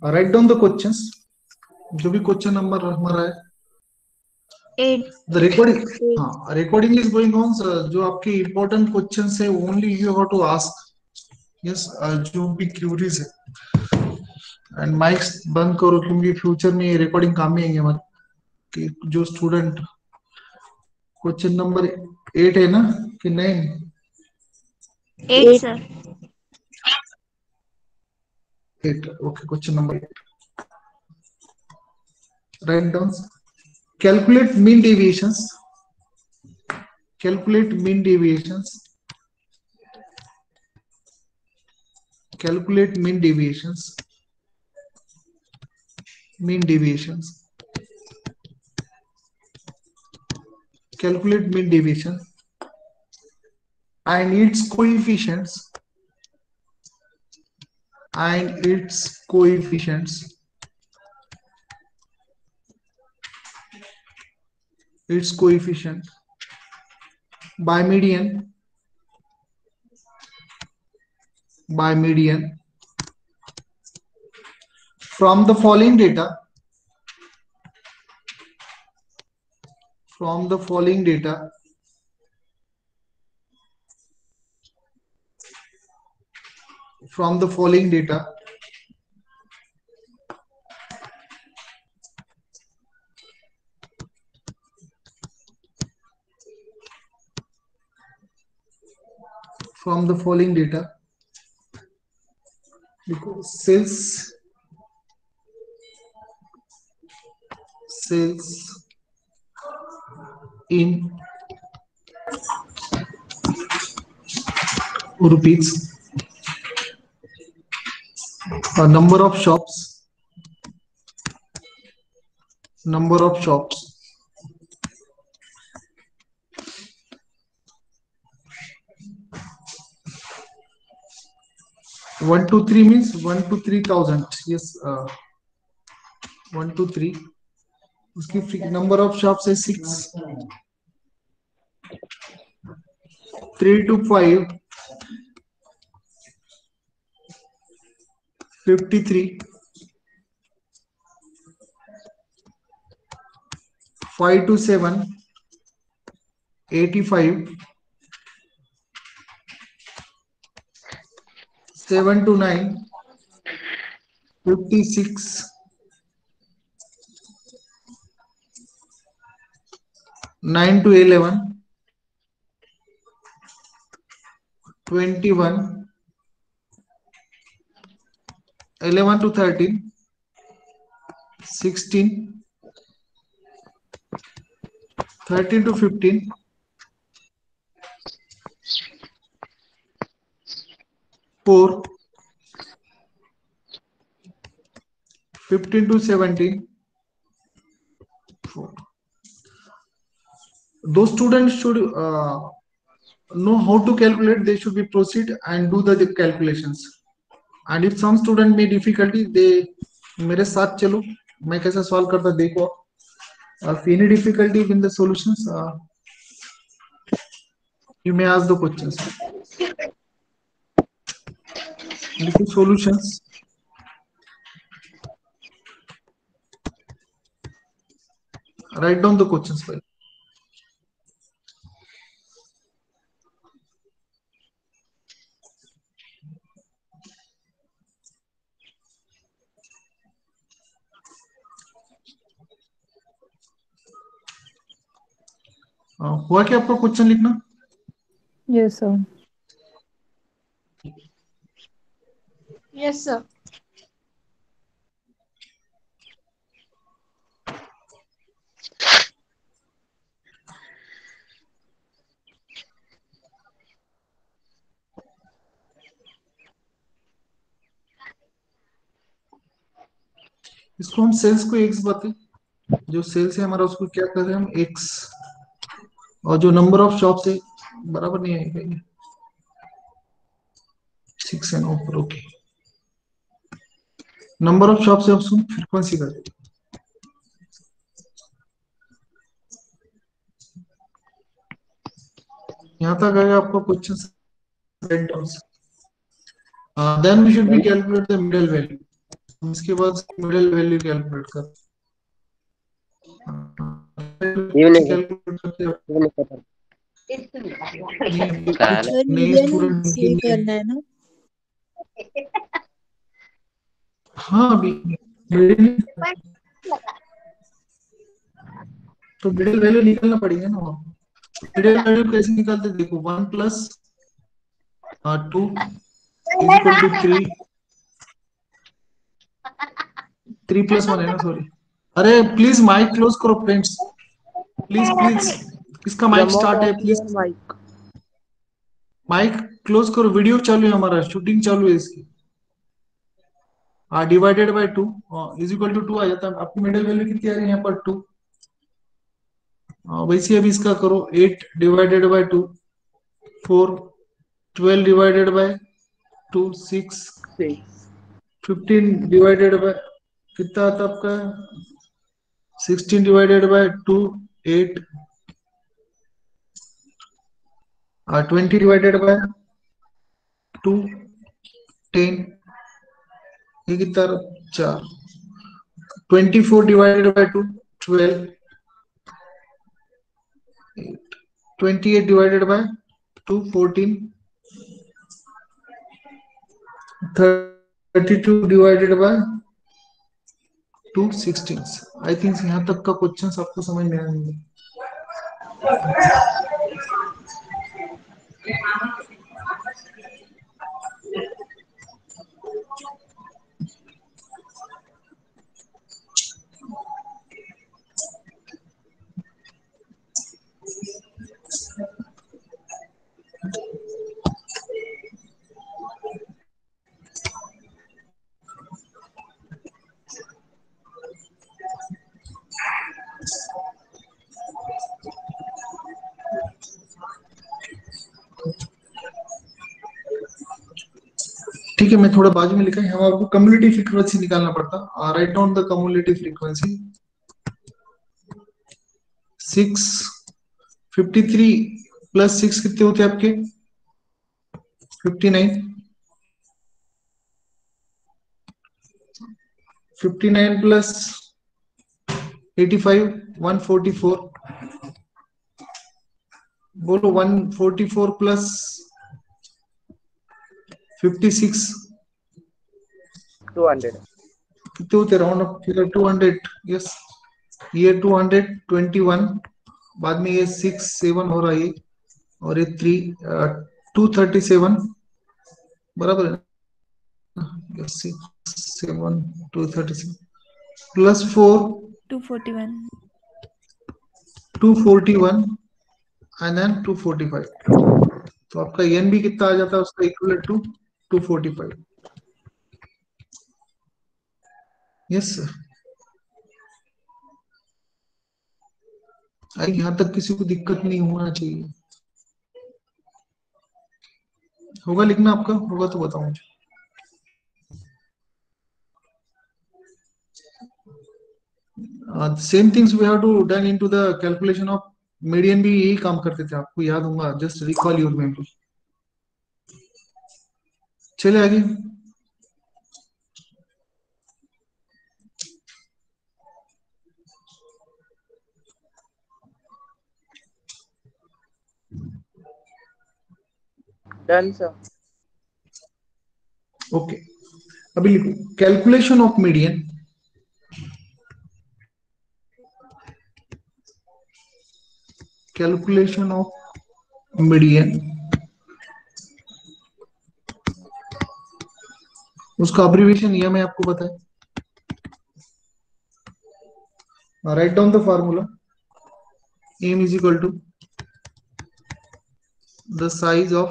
Right down the questions, जो भी question number हमारा है। 8. द रिकॉर्डिंग, हाँ रिकॉर्डिंग इज गोइंग ऑन। जो आपके इंपॉर्टेंट क्वेश्चंस है only you have to ask. Yes, जो भी क्यूरीज है। एंड माइक्स बंद करो क्योंकि फ्यूचर में ये रिकॉर्डिंग काम में आएंगे हमारे कि जो स्टूडेंट। क्वेश्चन नंबर 8 है ना कि 9? 8, sir. 8, okay. Question number 8, write down. Calculate mean deviations. Calculate mean deviations. Calculate mean deviations. Mean deviations. Calculate mean deviation and its coefficients. And its coefficients. Its coefficient by median. By median from the following data. From the following data. From the following data. From the following data. Because cells in rupees, number of shops, 1 to 3 means 1 to 3,000. Yes, 1 to 3. उसकी number of shops is 6. 3 to 5, 53. 5 to 7, 85. 7 to 9, 56. 9 to 11, 21. 11 to 13, 16. 13 to 15, 4. 15 to 17, 4. Those students should know how to calculate. They should be proceed and do the calculations. And if some student may difficulty, they मेरे साथ चलो, मैं कैसे solve करता देखो। if any difficulty in the solutions, you may ask the questions. Little solutions. Write down the questions file. हुआ क्या आपका क्वेश्चन लिखना? Yes, sir. Yes, sir. इसको हम सेल्स को एक्स बताते, जो सेल्स है हमारा उसको क्या कर रहे हैं हम एक्स, और जो नंबर ऑफ शॉप्स है बराबर नहीं आएगा ये 6 एंड ऊपर। ओके, नंबर ऑफ शॉप्स है उसको फ्रीक्वेंसी कर देते। यहाँ तक आएगा आपका question. Then we should be calculate the middle value. इसके बाद मिडिल वैल्यू कैलकुलेट कर ये नहीं कैलकुलेट करते हो। ये नहीं पता नहीं, कहा कुछ ना। सर नए मीडियन स्टूडेंट के से लिए करना है ना? हाँ अभी मिडिल तो मिडिल वैल्यू निकालना पड़ेगा ना। मिडिल वैल्यू कैसे निकालते देखो 1 + 2 = 3 3 + 1 है ना सॉरी। अरे प्लीज माइक क्लोज करो फ्रेंड्स, प्लीज प्लीज। इसका माइक Remote स्टार्ट है off please. your mic. Mic close करो, वीडियो चालू है, हमारा शूटिंग चालू है इसकी। डिवाइडेड बाय 2 = 2 आ जाता है। आपकी मिडिल वैल्यू कितनी आ रही है यहाँ पर 2। वैसे अभी इसका करो 8 divided by 2 4 12 divided by 2 6 6. 15 divided by कितना आता आपका 16 डिवाइडेड बाय 2 8 20 डिवाइडेड बाय 2 10 ये कितना 4 24 divided by 2 12 28 divided by 2 14 32 divided by 2 16। I think यहाँ तक का क्वेश्चन आपको समझ में आएंगे। ठीक है, मैं थोड़ा बाजू में लिखा है, हम आपको कम्युलेटिव फ्रीक्वेंसी निकालना पड़ता। Right down the cumulative frequency 6 53 + 6 कितने होते हैं आपके 59 59 + 85 144 बोलो 144 + 56 200. कितने होते राउंड अप फिगर 200। यस ये 221 बाद में ये 6 7 हो रहा है ये, और ये 3 237 बराबर है ना। 6 7 237 +4 241. 241 एंड देन 245। तो आपका एन भी कितना आ जाता है उसका इक्वल टू 245। यस सर, आई यहाँ तक किसी को दिक्कत नहीं होना चाहिए। होगा लिखना आपका, होगा तो बताओ मुझे। Same things we have to done into the calculation of median भी यही काम करते थे, आपको याद होगा। Just recall your memory. चले आगे। Done, sir. ओके अभी लिखो calculation of median. Calculation of median, उसका अब्रिविएशन यह मैं आपको बताया। Write down the formula m = the size of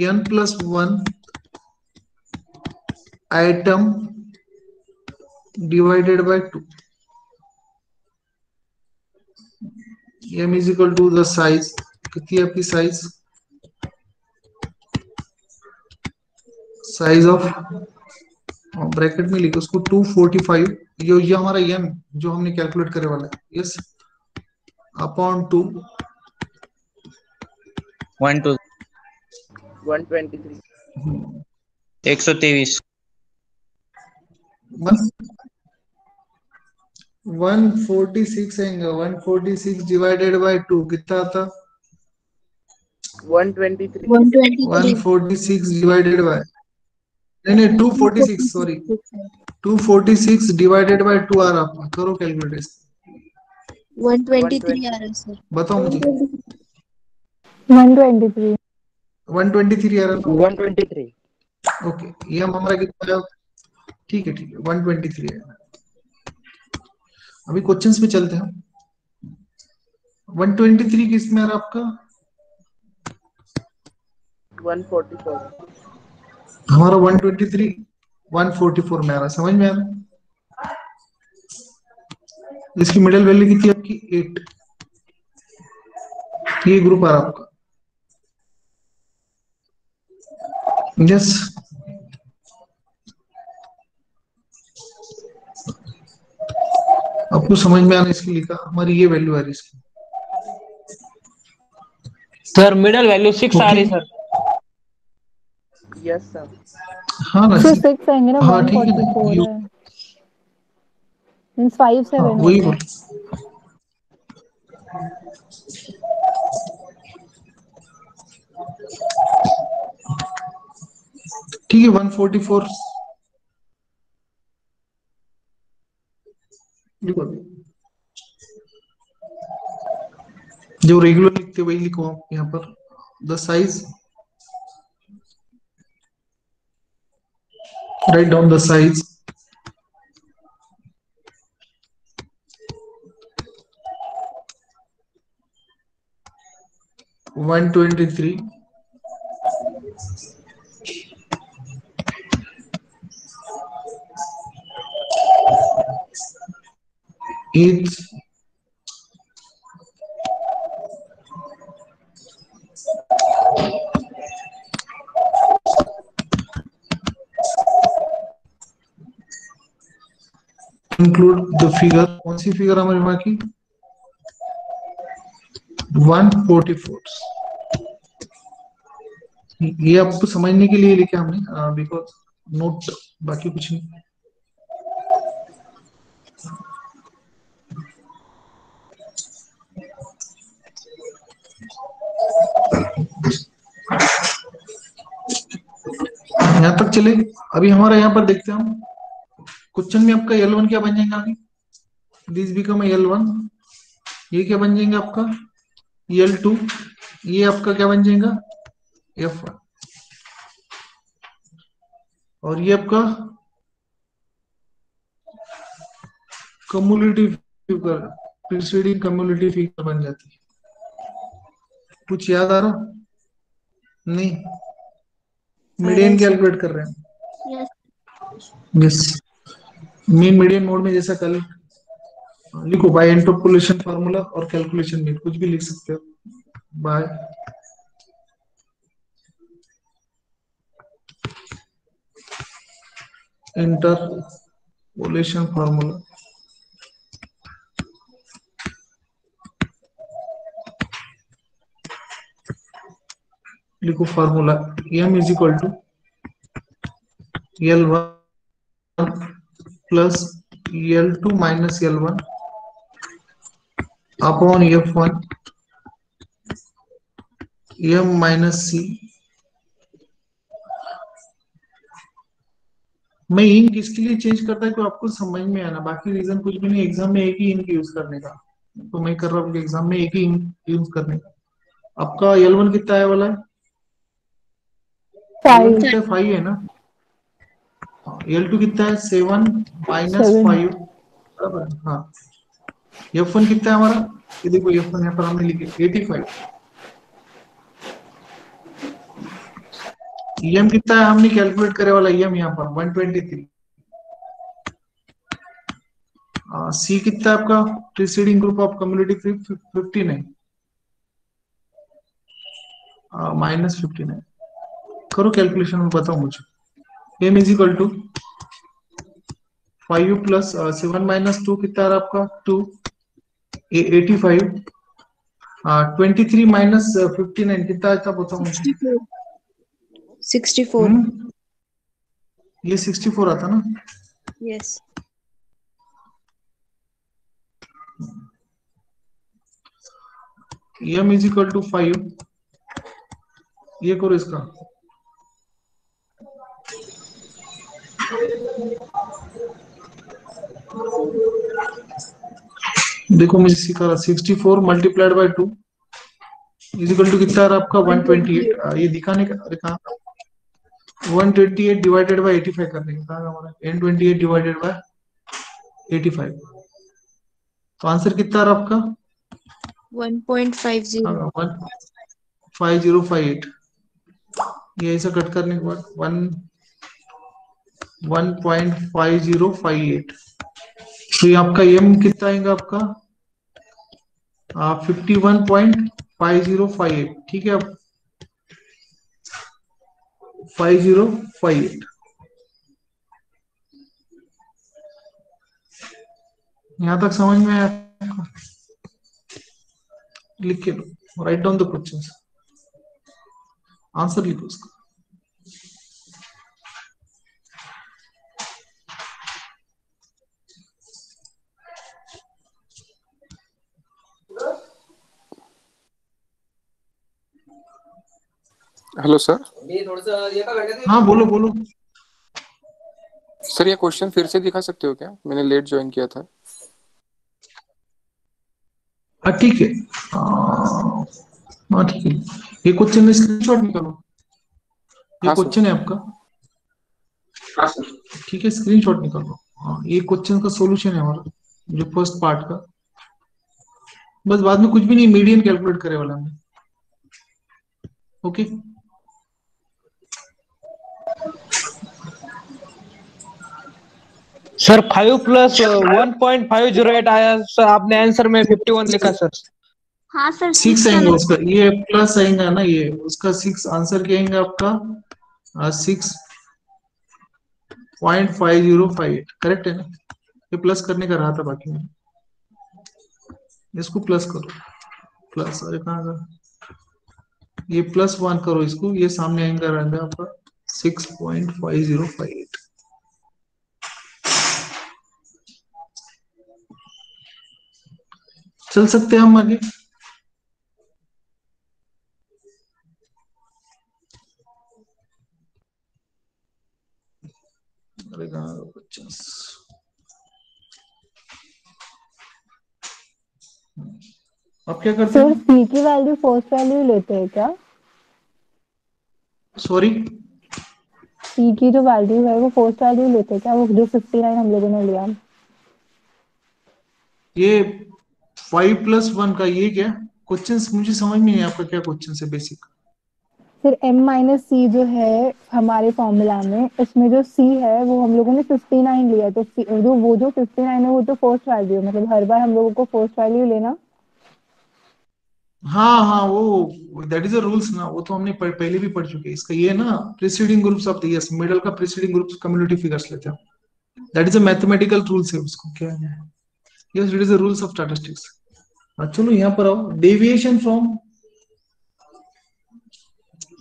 n + 1 item divided by 2। m = the size, कितनी है आपकी साइज ऑफ, ब्रैकेट में लिखो उसको 245। ये हमारा m जो हमने कैलकुलेट करे वाला है। Yes upon 2 1 2 123. 123. 146 आएगा। 146 डिवाइडेड बाय 2 कितना आता? 123. 146 डिवाइडेड बाय नहीं 246 सॉरी 246 डिवाइडेड बाय 2 आ रहा। करो कैलकुलेट। 123 आ रहा है सर। बताओ मुझे। 123. 123 आ रहा। 123. ओके, ये हमारा कितना है? ठीक है 123 है। अभी क्वेश्चंस पे चलते हैं। 123 किस में आ रहा आपका? 144. हमारा 123 144 में आ रहा। समझ में आ रहा? इसकी मिडिल वैल्यू कितनी है आपकी? 8। ये ग्रुप आ रहा आपका। यस, आपको समझ में आना इसकी लिखा। हमारी ये वैल्यू आ रही इसकी। सर मिडल वैल्यू 6 आ रही सर। Yes, sir. हाँ ना, फिर 6 आएंगे ना, हाँ ठीक है ना, 144 है। मीन्स 5 हाँ 7 हो वही गया। बोल। ठीक है 144 लिखो। जो रेगुलर लिखते वही लिखो आप यहाँ पर। The size, right down the size. One 123 is include the figure. कौन सी फिगर हमारे वहां की? 144। ये आपको समझने के लिए लिखा हमने, बिकॉज नोट, बाकी कुछ नहीं। यहां तक चले। अभी हमारा यहाँ पर देखते हैं हम क्वेश्चन में आपका L1 क्या बन जाएगा? अभी दिस बिकम L1। ये क्या बन जाएगा आपका? L2। ये आपका क्या बन जाएगा? F1। और ये आपका cumulative figure, preceding cumulative figure बन जाती है। कुछ याद आ रहा? नहीं, मीडियन कैलकुलेट कर रहे हैं। Yes. Yes, mean median mode में जैसा कल लिखो, बाय इंटरपोलेशन फार्मूला और कैलकुलेशन में कुछ भी लिख सकते हो। बाय इंटरपोलेशन फार्मूला, लिखो formula m is equal to L1 plus L2 minus L1 upon F1 m minus c। मैं इंक इसके लिए चेंज करता है कि आपको समझ में आना, बाकी रीजन कुछ भी नहीं। एग्जाम में एक ही इंक यूज करने का, तो मैं कर रहा हूँ एग्जाम में एक ही इंक यूज करने का। आपका L1 कितना है वाला? L1 कितना है? 5 है ना। L2 कितना है? 7 माइनस 5 बराबर। हाँ, F1 कितना है हमारा? ये देखो F1 यहाँ पर हमने लिखे 85। EM कितना है? हमने कैलकुलेट करे वाला EM यहाँ पर 123। C कितना है आपका? Preceding group of cumulative 59 minus 59। करो कैलकुलेशन में बताओ मुझे। m is equal to 5 plus 7 minus 2 कितना है आपका? 2 85। 23 माइनस 59 कितना आता? बताओ मुझे। 64. ये 64 आता ना। Yes. m is equal to 5, ये करो इसका। देखो मुझे सिखा रहा, 64 multiplied by 2 is equal to कितना आ रहा आपका 128। ये दिखाने का, अरे कहाँ 128 डिवाइडेड बाई 85 करने का, कहाँ हमारा n28 डिवाइडेड बाई 85। तो आंसर कितना आ रहा आपका 1.50. 5058। ये ऐसा कट करने के बाद 1.5058। तो ये आपका m कितना आएगा आपका 51.5058। ठीक है, अब 5058 यहां तक समझ में आया आपको? लिख के लो, right down the question, answer लिखो उसका। Hello sir. हाँ बोलो बोलो। सर ये क्वेश्चन फिर से दिखा सकते हो क्या, मैंने लेट ज्वाइन किया था। हाँ ठीक है, हाँ ठीक है, ये क्वेश्चन में स्क्रीनशॉट निकालो, ये हाँ सर। क्वेश्चन है आपका। हाँ सर। ठीक है, स्क्रीनशॉट निकालो। हाँ, ये क्वेश्चन का सॉल्यूशन है हमारा, जो फर्स्ट पार्ट का। बस बाद में कुछ भी नहीं, मीडियन कैलकुलेट करे वाला हमने। ओके, सर 5 प्लस 1.508 आया सर, आपने आंसर में 51 लिखा सर। हाँ सर 6 6 आएंगे आना। उसका, ये प्लस आएगा ना, ये उसका 6 आंसर क्या आएगा आपका 6.5058। करेक्ट है ना, ये प्लस करने का रहा था, बाकी में इसको प्लस करो। प्लस, अरे कहाँ का, ये +1 करो इसको, ये सामने आएगा रहेगा आपका 6.5058। चल सकते हैं हम आगे। अरे कहाँ 50। आप क्या करते सर हैं? सी की वैल्यू फर्स्ट वैल्यू लेते हैं क्या? सॉरी, सी की जो वैल्यू है वो फर्स्ट वैल्यू लेते हैं क्या, वो जो 59 हम लोगों ने लिया? ये 5+1 का ये क्या क्वेश्चन, मुझे समझ में नहीं आपका क्या क्वेश्चन है बेसिक। फिर m माइनस सी जो है हमारे फॉर्मूला में, इसमें जो c है वो हम लोगों ने 59 लिया, तो जो 59 है वो तो फर्स्ट वैल्यू है, मतलब हर बार हम लोगों को फर्स्ट वैल्यू लेना। हाँ हाँ, वो दैट इज अ रूल्स ना, वो तो हमने पहले भी पढ़ चुके हैं इसका। ये ना preceding groups of the yes, middle का प्रीसीडिंग ग्रुप्स कम्युनिटी फिगर्स लेते हैं, that is a mathematical rules है उसको, क्या है yes, it is a rules of statistics. चलो यहाँ पर आओ, डेविएशन फ्रॉम,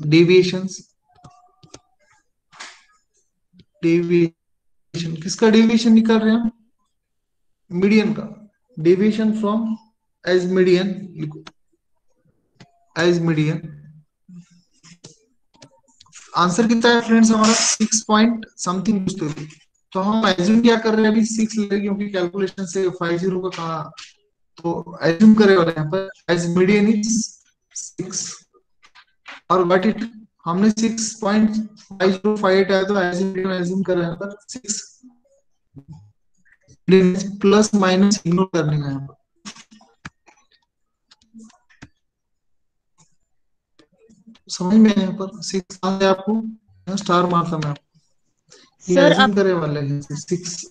डेविएशंस, डेविएशन किसका डेविएशन निकाल रहे हैं हम, मीडियन का। डेविएशन फ्रॉम एज मीडियन लिखो, एज मीडियन। आंसर कितना है फ्रेंड्स हमारा 6 पॉइंट समथिंग कुछ तो हम एज्यूम क्या कर रहे हैं अभी 6 ले, क्योंकि कैलकुलेशन से 50 का कहा, तो एज्यूम करे वाले यहाँ पर एज मीडियन इज 6 और व्हाट इट, हमने 6.5058 आया तो एज मीडियन एज्यूम कर रहे हैं पर 6 प्लस माइनस इग्नोर करने का यहाँ पर। समझ में यहाँ पर 6 आपको स्टार मारता मैं आपको, ये सर एज्यूम अब करे वाले हैं 6।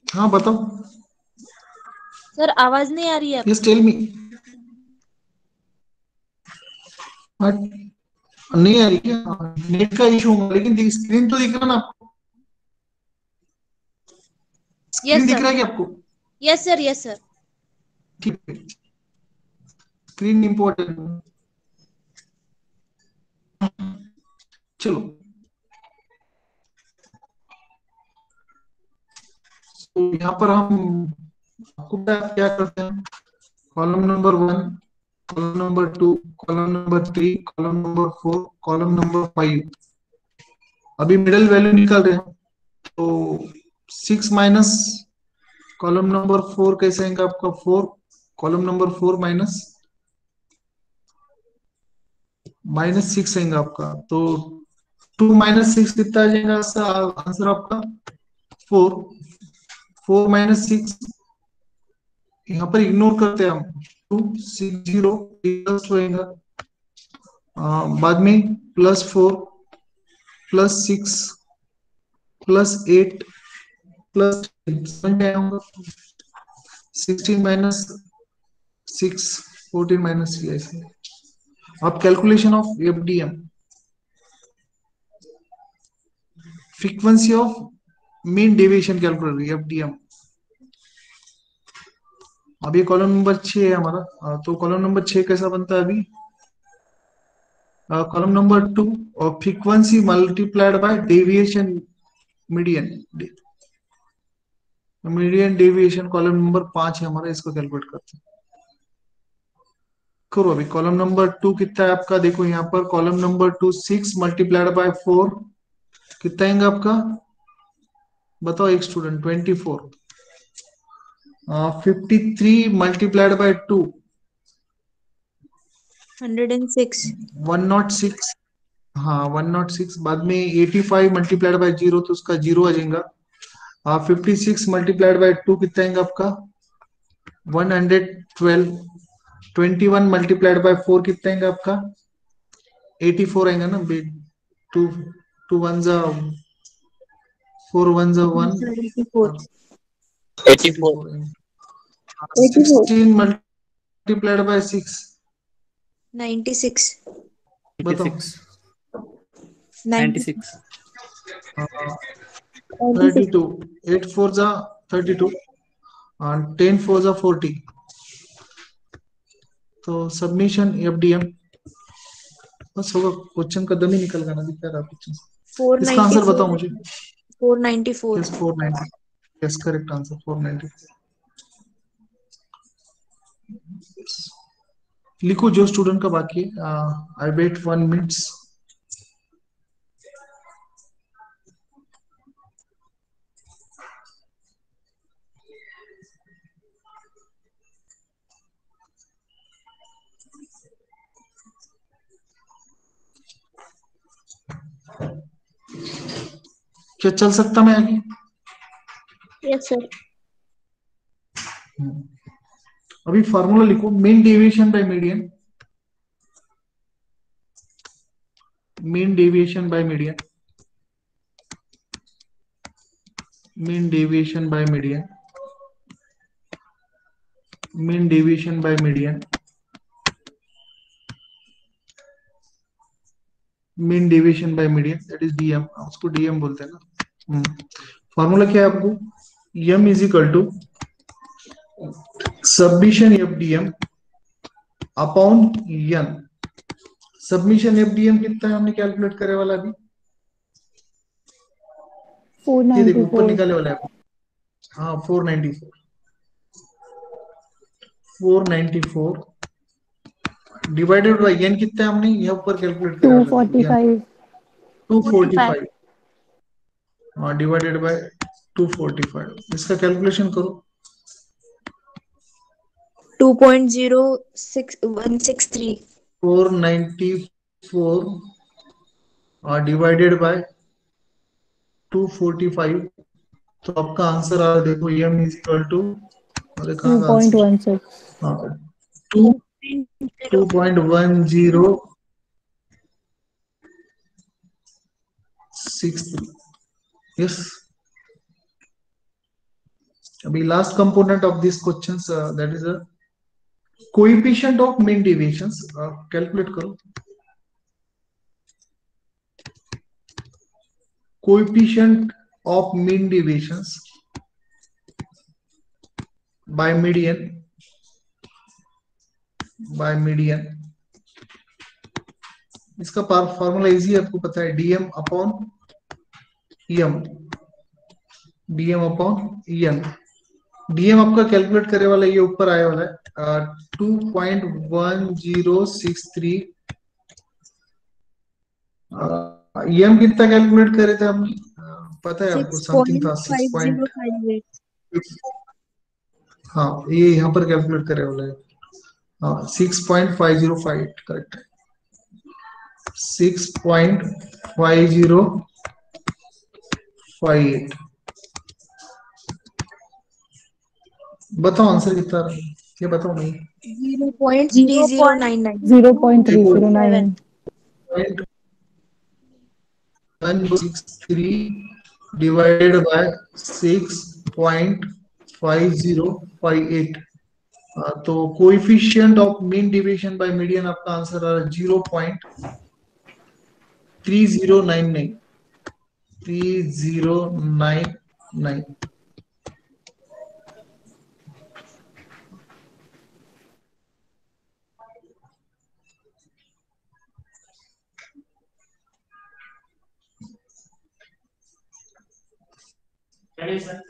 हाँ बताओ, सर आवाज नहीं आ रही है यस आपकी। Tell me. नहीं आ रही क्या, नेट का इशू होगा, लेकिन स्क्रीन तो दिख रहा ना आपको, स्क्रीन यस दिख सर। रहा है क्या आपको? Yes sir. Yes sir. ठीक है, स्क्रीन इंपॉर्टेंट। चलो तो यहाँ पर हम आपको क्या करते हैं, column number 1, column number 2, column number 3, column number 4, column number 5, अभी मिडिल वैल्यू निकाल रहे हैं। तो 6 माइनस कॉलम नंबर 4 कैसे आएगा आपका, 4, कॉलम नंबर 4 माइनस 6 आएगा आपका। तो 2 माइनस 6 कितना आ जाएगा आंसर आपका 4, 4 माइनस 6 यहाँ पर इग्नोर करते हैं हम, 2 6 0 प्लस होएगा, बाद में +4 +6 +8 +10, समझ में आया होगा। 16 माइनस 6 14 माइनस 3 ऐसे। अब calculation of FDM, frequency of mean deviation calculate FDM. अब ये कॉलम नंबर 6 है हमारा, तो कॉलम नंबर 6 कैसा बनता है अभी, कॉलम नंबर 2 और frequency multiplied by deviation median, median deviation column number 5 है हमारा, इसको कैलकुलेट करते हैं। करो अभी कॉलम नंबर 2 कितना है आपका, देखो यहाँ पर कॉलम नंबर 2 6 मल्टीप्लाइड बाय 4 कितना आएगा आपका, बताओ एक स्टूडेंट, 24। 53 multiplied by 2 106। 106, हाँ 106। बाद में 85 मल्टीप्लाइड बाय 0 तो उसका 0 आ जाएगा। 56 मल्टीप्लाइड बाय 2 कितना आएगा आपका 112। 21 मल्टीप्लाइड बाय 4 कितना आएगा आपका 84 आएगा ना, 2 2 1 जा 4 1 जा 1, 84 आएगा। 16 मल्टीप्लाइड बाय 6 96। बताओ 96 32, 8 4 जा 32 और 10 4 जा 40। तो सबमिशन एफडीएम बस होगा, क्वेश्चन का दम ही निकल गया ना, दिख रहा क्वेश्चन। इसका आंसर बताओ मुझे। 494। Yes 490, yes correct answer 490। लिखो जो स्टूडेंट का बाकी है, आई वेट 1 मिनट्स। क्या चल सकता मैं आगे? Yes sir. अभी फार्मूला लिखो, mean deviation by median, mean deviation by median, mean deviation by median, mean deviation by median, mean deviation by median, that is DM, उसको डीएम बोलते हैं ना। फार्मूला क्या है आपको, M is equal to summation FDM upon N. Summation FDM कितना है हमने कैलकुलेट करे वाला अभी, ये देखो ऊपर 494 निकाले वाला है, हाँ 494, 494 डिवाइडेड बाय एन कितना है हमने यहाँ पर कैलकुलेट करा, 245 245, हाँ डिवाइडेड बाय 245, इसका कैलकुलेशन करो। 2.0163। 494 डिवाइडेड बाय 245, तो आपका आंसर आ रहा है, देखो एम इज इक्वल टू, अरे कहाँ का आंसर, 2.16 हाँ 2.1063, यस। अभी last component of this questions, that is a coefficient of mean deviations, calculate करो। Coefficient of mean deviations by median, by median, इसका फॉर्मूला इजी है, आपको पता है, DM upon EM, DM upon EM. DM आपका calculate करे वाला ये ऊपर आया वाला है 2.1063। ईएम कितना कैलकुलेट करे थे हम, पता है आपको, समथिंग था 6.5058। हाँ ये यहाँ पर कैलकुलेट करे वाला है, हाँ 6.505 करेक्ट है, 6.5058। बताओ आंसर कितना रहा है? ये बताओ नहीं। 0.3099। 0.3099। 163 divided by 6.5058। तो coefficient of mean division bye median आपका आंसर आ रहा है 0.3099। 3099।